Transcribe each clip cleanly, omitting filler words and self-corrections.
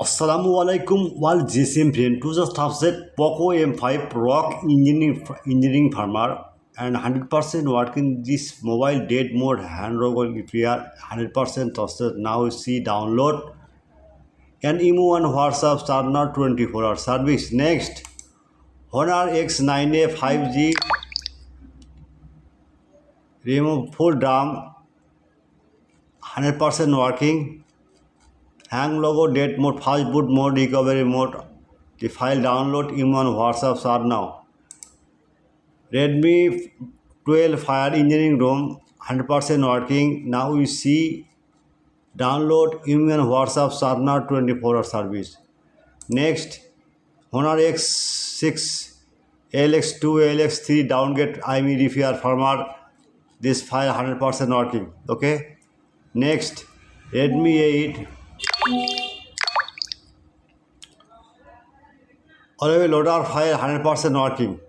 Assalamualaikum while GSM friend to just upset Poco M5 Rock engineering farmer and 100% working this mobile dead mode hand roll if we are 100% trusted now see download and emu on WhatsApp start not 24-hour service. Next Honor X9A 5G remove full drum 100% working hang logo date mode fast boot mode recovery mode the file download emu on WhatsApp start now. Redmi 12 Fire Engineering ROM 100% working. Now you see download email WhatsApp Sarna 24-hour service. Next Honor X6 LX2 LX3 downgrade IME repair firmware. This file 100% working. Okay. Next Redmi 8 Huawei loader file 100% working.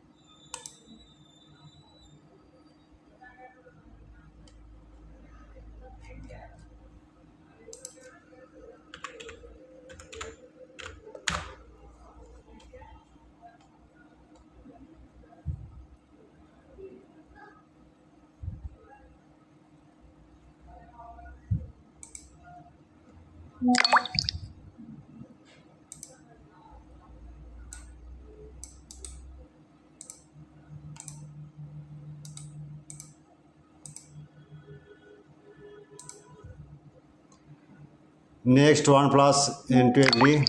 Next OnePlus N20.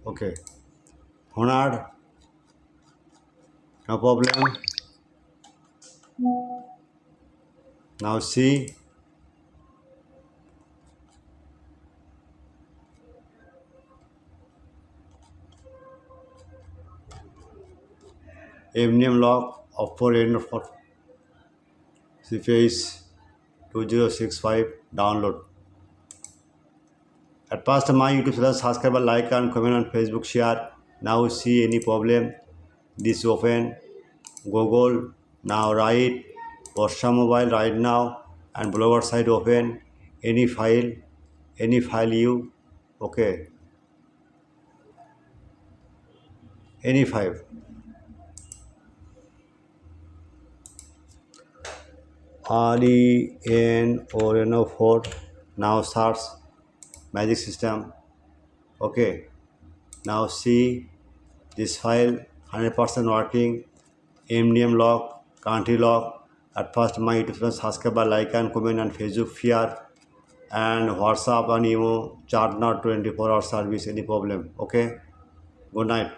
Okay. Honor. No problem. Now see NAM-LX for end for CPACE 2065 download. At first my YouTube channel subscribe, like and comment on Facebook share. Now see any problem. This open Google now write Porsche mobile right now and blogger site open any file you okay any file REN or NO4 now search magic system. Okay, now see this file 100% working NAM-LX country log. At first my YouTube channel subscribe, like and comment on Facebook share and WhatsApp and email chat not 24-hour service any problem. Okay, good night.